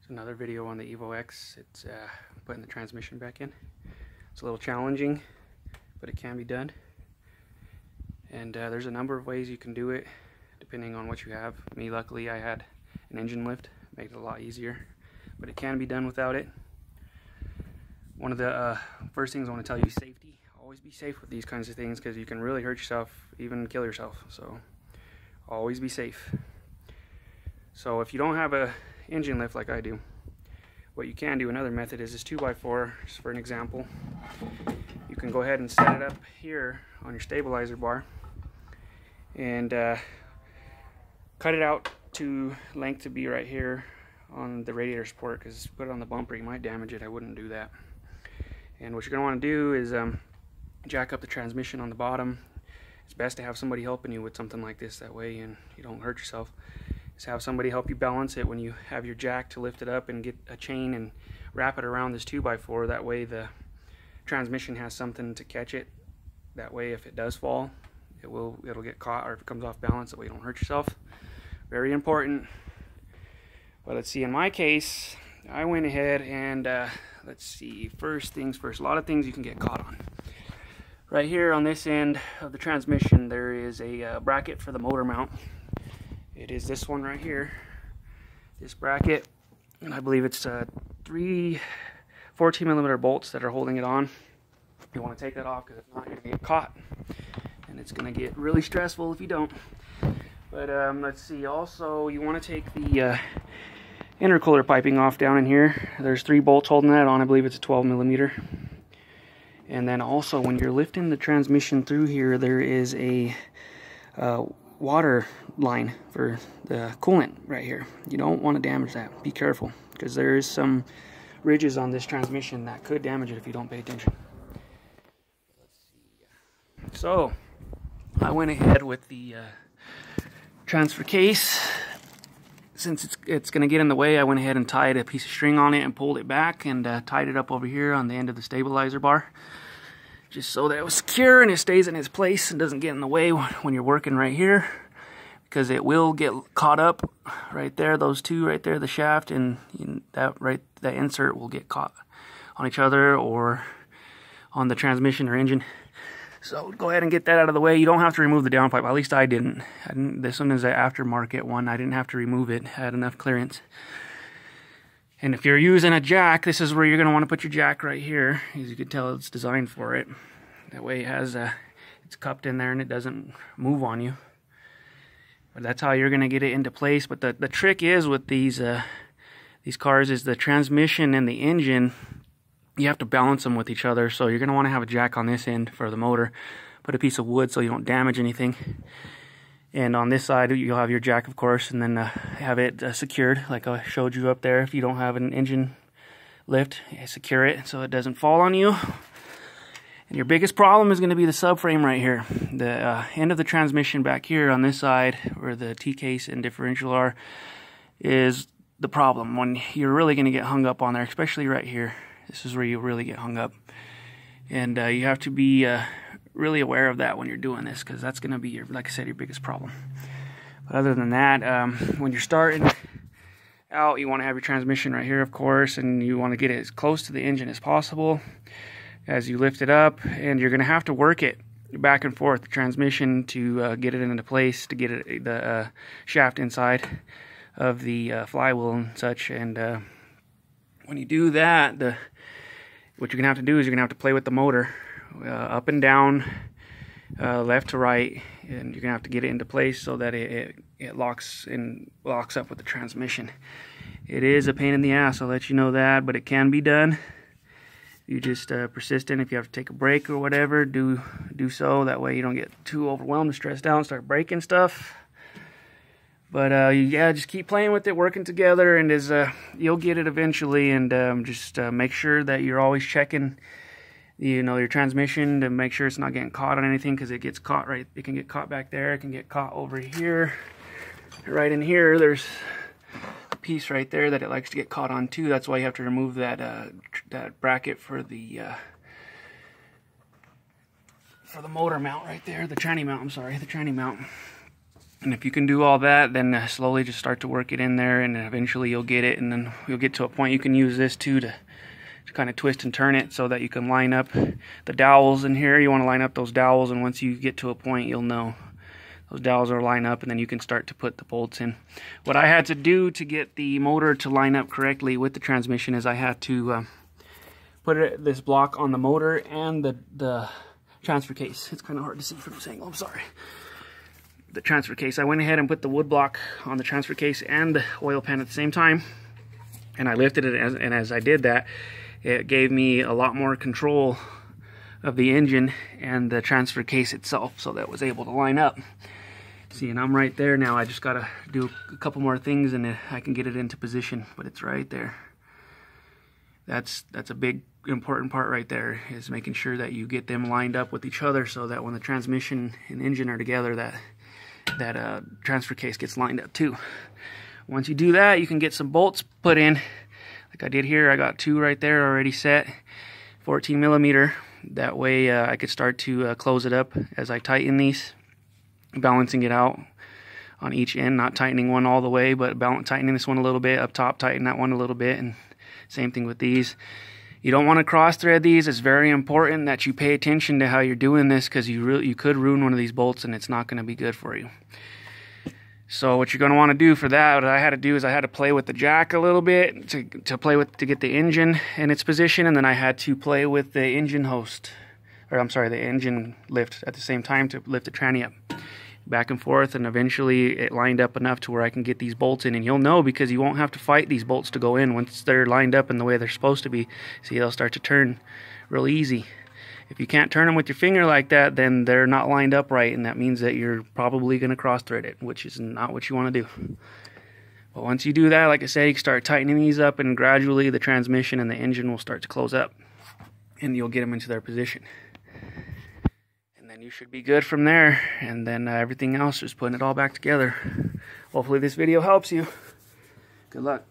It's another video on the Evo X. It's putting the transmission back in. It's a little challenging, but it can be done. And there's a number of ways you can do it depending on what you have. Me, luckily, I had an engine lift, made it a lot easier, but it can be done without it. One of the first things I want to tell you is safety. Always be safe with these kinds of things because you can really hurt yourself, even kill yourself. So always be safe. So if you don't have a engine lift like I do, what you can do, another method is this 2x4, just for an example. You can go ahead and set it up here on your stabilizer bar and cut it out to length to be right here on the radiator support, because put it on the bumper, you might damage it. I wouldn't do that. And what you're going to want to do is jack up the transmission on the bottom. It's best to have somebody helping you with something like this, that way and you don't hurt yourself. Is have somebody help you balance it when you have your jack to lift it up, and get a chain and wrap it around this 2x4. That way the transmission has something to catch it. That way if it does fall, it'll get caught, or if it comes off balance, that way you don't hurt yourself. Very important. But let's see, in my case, I went ahead and let's see, first things first, a lot of things you can get caught on. Right here on this end of the transmission, there is a bracket for the motor mount. It is this one right here, this bracket, and I believe it's 3 14mm bolts that are holding it on. You want to take that off, because if not, you're going to get caught, and it's going to get really stressful if you don't. But let's see, also you want to take the intercooler piping off down in here. There's 3 bolts holding that on. I believe it's a 12mm. And then also when you're lifting the transmission through here, there is a water line for the coolant right here. You don't want to damage that. Be careful, because there is some ridges on this transmission that could damage it if you don't pay attention. So I went ahead with the transfer case. Since it's going to get in the way, I went ahead and tied a piece of string on it and pulled it back, and tied it up over here on the end of the stabilizer bar, just so that it was secure and it stays in its place and doesn't get in the way when you're working right here, because it will get caught up right there. Those two right there, the shaft and that insert will get caught on each other or on the transmission or engine. So go ahead and get that out of the way. You don't have to remove the downpipe. At least I didn't. This one is an aftermarket one. I didn't have to remove it. I had enough clearance. And if you're using a jack, this is where you're going to want to put your jack right here. As you can tell, it's designed for it. That way it has it's cupped in there and it doesn't move on you. But that's how you're going to get it into place. But the trick is with these cars is the transmission and the engine. You have to balance them with each other, so you're going to want to have a jack on this end for the motor. Put a piece of wood so you don't damage anything. And on this side, you'll have your jack, of course, and then have it secured, like I showed you up there. If you don't have an engine lift, secure it so it doesn't fall on you. And your biggest problem is going to be the subframe right here. The end of the transmission back here on this side, where the T-case and differential are, is the problem. When you're really going to get hung up on there, especially right here. This is where you really get hung up, and you have to be really aware of that when you're doing this, because that's going to be your, like I said, your biggest problem. But other than that, when you're starting out, you want to have your transmission right here, of course, and you want to get it as close to the engine as possible as you lift it up, and you're going to have to work it back and forth, the transmission, to get it into place, to get it the shaft inside of the flywheel and such. And when you do that, what you're going to have to do is you're going to have to play with the motor up and down, left to right, and you're going to have to get it into place so that it locks up with the transmission. It is a pain in the ass, I'll let you know that, but it can be done. You just persistent. If you have to take a break or whatever, do so. That way you don't get too overwhelmed and stressed out and start breaking stuff. But yeah, just keep playing with it, working together, and you'll get it eventually. And just make sure that you're always checking, your transmission to make sure it's not getting caught on anything, because it gets caught right. It can get caught back there. It can get caught over here, right in here. There's a piece right there that it likes to get caught on too. That's why you have to remove that bracket for the motor mount right there. The tranny mount. I'm sorry, the tranny mount. And if you can do all that, then slowly just start to work it in there, and eventually you'll get it, and then you'll get to a point you can use this too to kind of twist and turn it so that you can line up the dowels in here. You want to line up those dowels, and once you get to a point, you'll know those dowels are lined up, and then you can start to put the bolts in. What I had to do to get the motor to line up correctly with the transmission is I had to put this block on the motor and the transfer case. It's kind of hard to see from this angle, I'm sorry. The transfer case. I went ahead and put the wood block on the transfer case and the oil pan at the same time, and I lifted it, and as I did that, it gave me a lot more control of the engine and the transfer case itself, so that it was able to line up. See, and I'm right there now. I just gotta do a couple more things and I can get it into position, but it's right there. That's a big important part right there, is making sure that you get them lined up with each other so that when the transmission and engine are together, that transfer case gets lined up too. Once you do that, you can get some bolts put in like I did here. I got 2 right there already set, 14 millimeter. That way I could start to close it up as I tighten these, balancing it out on each end, not tightening one all the way, but tightening this one a little bit up top, tighten that one a little bit, and same thing with these. You don't want to cross thread these. It's very important that you pay attention to how you're doing this, because you could ruin one of these bolts and it's not going to be good for you. So what you're going to want to do for that, what I had to do is I had to play with the jack a little bit to get the engine in its position, and then I had to play with the engine host, or I'm sorry, the engine lift at the same time to lift the tranny up. Back and forth, and eventually it lined up enough to where I can get these bolts in, and you'll know because you won't have to fight these bolts to go in. Once they're lined up in the way they're supposed to be, see, they'll start to turn real easy. If you can't turn them with your finger like that, then they're not lined up right, and that means that you're probably going to cross thread it, which is not what you want to do. But once you do that, like I said, you can start tightening these up, and gradually the transmission and the engine will start to close up, and you'll get them into their position. And you should be good from there, and then everything else, just putting it all back together. Hopefully this video helps you. Good luck.